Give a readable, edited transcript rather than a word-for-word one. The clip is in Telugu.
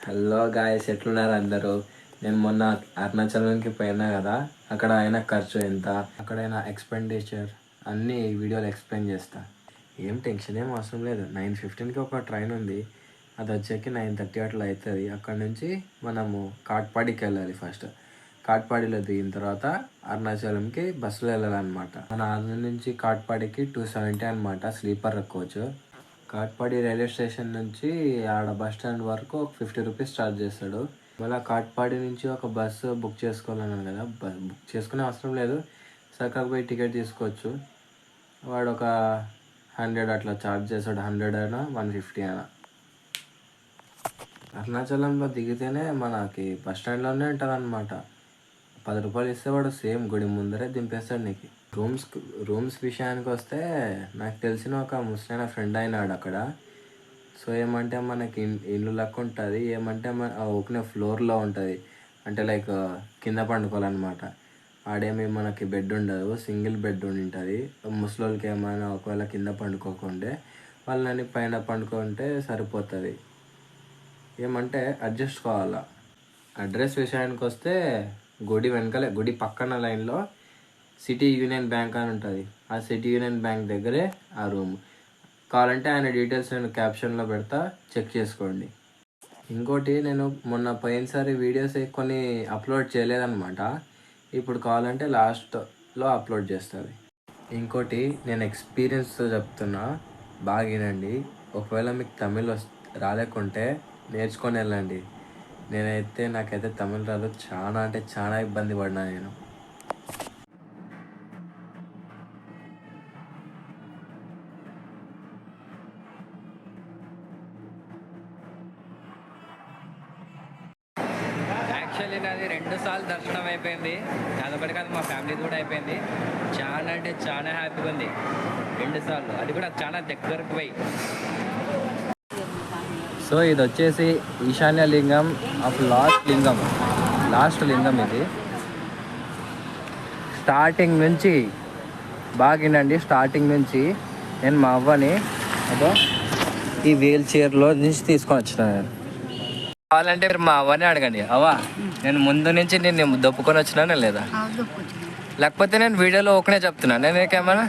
హలో గాయస్, ఎట్లున్నారు అందరూ? నేను మొన్న అరుణాచలంకి పోయినా కదా, అక్కడ అయినా ఖర్చు ఎంత, అక్కడ అయినా ఎక్స్పెండిచర్ అన్నీ ఈ వీడియోలో ఎక్స్ప్లెయిన్ చేస్తా. ఏం టెన్షన్ ఏం అవసరం లేదు. 9:15కి ఒక ట్రైన్ ఉంది, అది వచ్చేకి 9:30 అట్లా అవుతుంది. అక్కడ నుంచి మనము కాట్పాడికి వెళ్ళాలి. ఫస్ట్ కాట్పాడిలో దిగిన తర్వాత అరుణాచలంకి బస్సులో వెళ్ళాలన్నమాట. మన ఆంధ్ర నుంచి కాట్పాడికి 270 అనమాట, sleeper coach. Katpadi railway station నుంచి ఆడ బస్ స్టాండ్ వరకు ఒక 50 రూపీస్ ఛార్జ్ చేస్తాడు. మళ్ళీ కాట్పాడి నుంచి ఒక బస్సు బుక్ చేసుకోవాలన్నాను కదా, బుక్ చేసుకునే అవసరం లేదు, సక్కగా పోయి టికెట్ తీసుకోవచ్చు. వాడు ఒక 100 అట్లా ఛార్జ్ చేస్తాడు, 100 అయినా 150 అయినా. అరుణాచలంలో దిగితేనే మనకి బస్ స్టాండ్లోనే ఉంటుంది అనమాట. 10 రూపాయలు ఇస్తే వాడు సేమ్ గుడి ముందరే దింపేస్తాడు నీకు. రూమ్స్ విషయానికి వస్తే, నాకు తెలిసిన ఒక ముస్లిం ఫ్రెండ్ అయినాడు అక్కడ. సో ఏమంటే మనకి ఇల్లు లెక్క ఉంటుంది, ఏమంటే మన ఓపెన్ ఫ్లోర్లో ఉంటుంది, అంటే లైక్ కింద పండుకోవాలన్నమాట. ఆడేమి మనకి బెడ్ ఉండదు, సింగిల్ బెడ్ ఉంటుంది. ముసలోళ్ళకి ఏమైనా ఒకవేళ కింద పండుకోకుంటే వాళ్ళని పైన పండుకుంటే సరిపోతుంది. ఏమంటే అడ్జస్ట్ కావాలా. అడ్రస్ విషయానికి వస్తే, గుడి వెనకాలే, గుడి పక్కన లైన్లో సిటీ యూనియన్ బ్యాంక్ అని ఉంటుంది. ఆ సిటీ యూనియన్ బ్యాంక్ దగ్గరే ఆ రూమ్. కావాలంటే ఆయన డీటెయిల్స్ నేను క్యాప్షన్లో పెడతా, చెక్ చేసుకోండి. ఇంకోటి, నేను మొన్న పోయినసారి వీడియోస్ కొన్ని అప్లోడ్ చేయలేదన్నమాట. ఇప్పుడు కావాలంటే లాస్ట్లో అప్లోడ్ చేస్తుంది. ఇంకోటి, నేను ఎక్స్పీరియన్స్తో చెప్తున్నా, బాగా వినండి. ఒకవేళ మీకు తమిళ్ రాలేకుంటే నేర్చుకొని వెళ్ళండి. నాకైతే తమిళ్ రాదు, చాలా అంటే చాలా ఇబ్బంది పడినా నేను. యాక్చువల్లీ నాది 2 సార్లు దర్శనం అయిపోయింది. అదొకటి కాదు, మా ఫ్యామిలీ కూడా అయిపోయింది. చాలా అంటే చాలా హ్యాపీగా ఉంది. 2 సార్లు, అది కూడా చాలా దగ్గరకు పోయి. సో ఇది వచ్చేసి ఈశాన్య లింగం ఆఫ్ లాస్ట్ లింగం ఇది. స్టార్టింగ్ నుంచి బాగినండి. స్టార్టింగ్ నుంచి నేను మా అవ్వని అదో ఈ వీల్ చైర్లో నుంచి తీసుకొని వచ్చిన. నేను కావాలంటే మీరు మా అవ్వని అడగండి, అవ్వ నేను ముందు నుంచి నేను దొప్పుకొని వచ్చినానా లేదా, లేకపోతే నేను వీడియోలో ఒకనే చెప్తున్నా, నేను ఏకేమన్నా